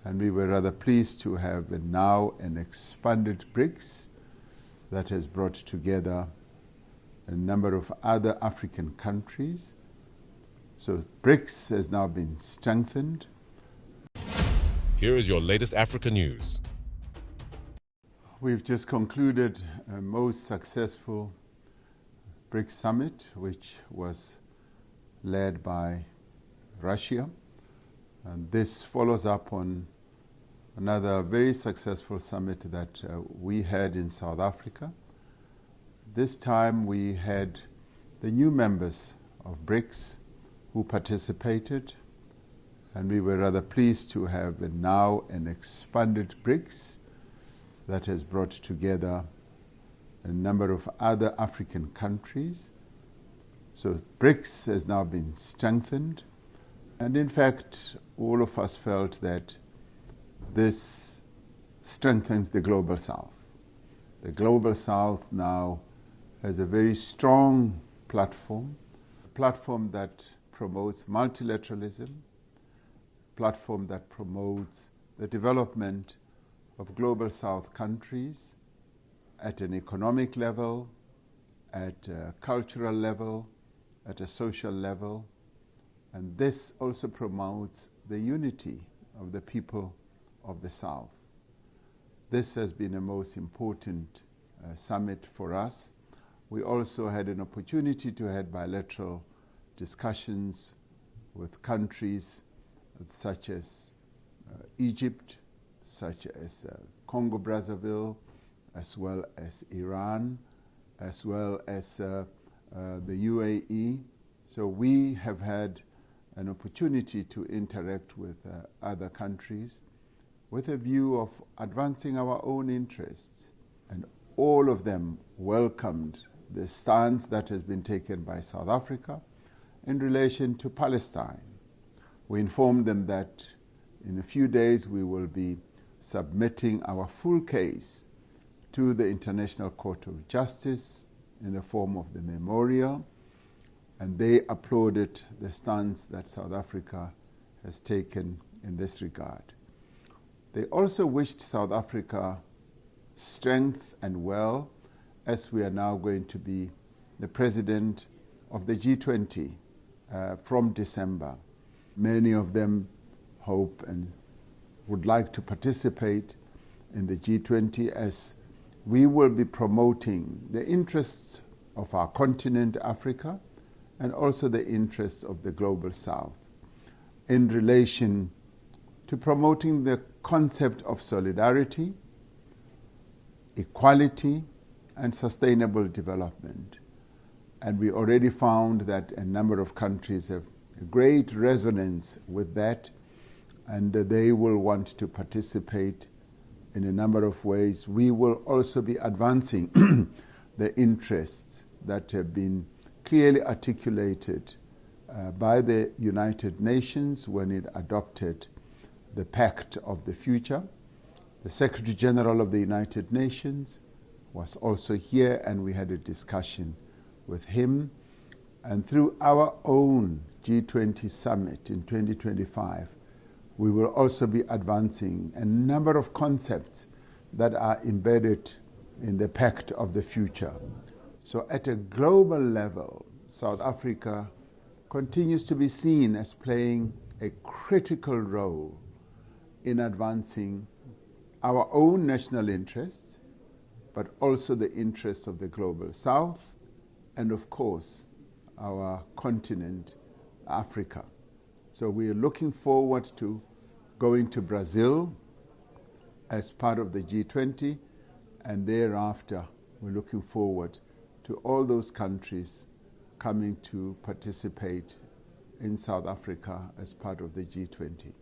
And we were rather pleased to have now an expanded BRICS that has brought together a number of other African countries. So BRICS has now been strengthened. Here is your latest Africa news. We've just concluded a most successful BRICS summit, which was led by Russia. And this follows up on another very successful summit that we had in South Africa. This time we had the new members of BRICS who participated, and we were rather pleased to have now an expanded BRICS that has brought together a number of other African countries. So BRICS has now been strengthened, and in fact all of us felt that this strengthens the Global South. The Global South now has a very strong platform, a platform that promotes multilateralism, a platform that promotes the development of Global South countries at an economic level, at a cultural level, at a social level. And this also promotes the unity of the people of the South. This has been a most important summit for us. We also had an opportunity to have bilateral discussions with countries such as Egypt, such as Congo-Brazzaville, as well as Iran, as well as the UAE. So we have had an opportunity to interact with other countries with a view of advancing our own interests. And all of them welcomed the stance that has been taken by South Africa in relation to Palestine. We informed them that in a few days we will be submitting our full case to the International Court of Justice in the form of the memorial, and they applauded the stance that South Africa has taken in this regard. They also wished South Africa strength and well, as we are now going to be the president of the G20 from December. Many of them hope and would like to participate in the G20, as we will be promoting the interests of our continent, Africa, and also the interests of the Global South in relation to promoting the concept of solidarity, equality, and sustainable development. And we already found that a number of countries have a great resonance with that, and they will want to participate in a number of ways. We will also be advancing the interests that have been clearly articulated by the United Nations when it adopted the Pact of the Future. The Secretary General of the United Nations was also here, and we had a discussion with him. And through our own G20 summit in 2025, we will also be advancing a number of concepts that are embedded in the Pact of the Future. So at a global level, South Africa continues to be seen as playing a critical role in advancing our own national interests, but also the interests of the Global South, and of course, our continent, Africa. So we are looking forward to going to Brazil as part of the G20, and thereafter we're looking forward to all those countries coming to participate in South Africa as part of the G20.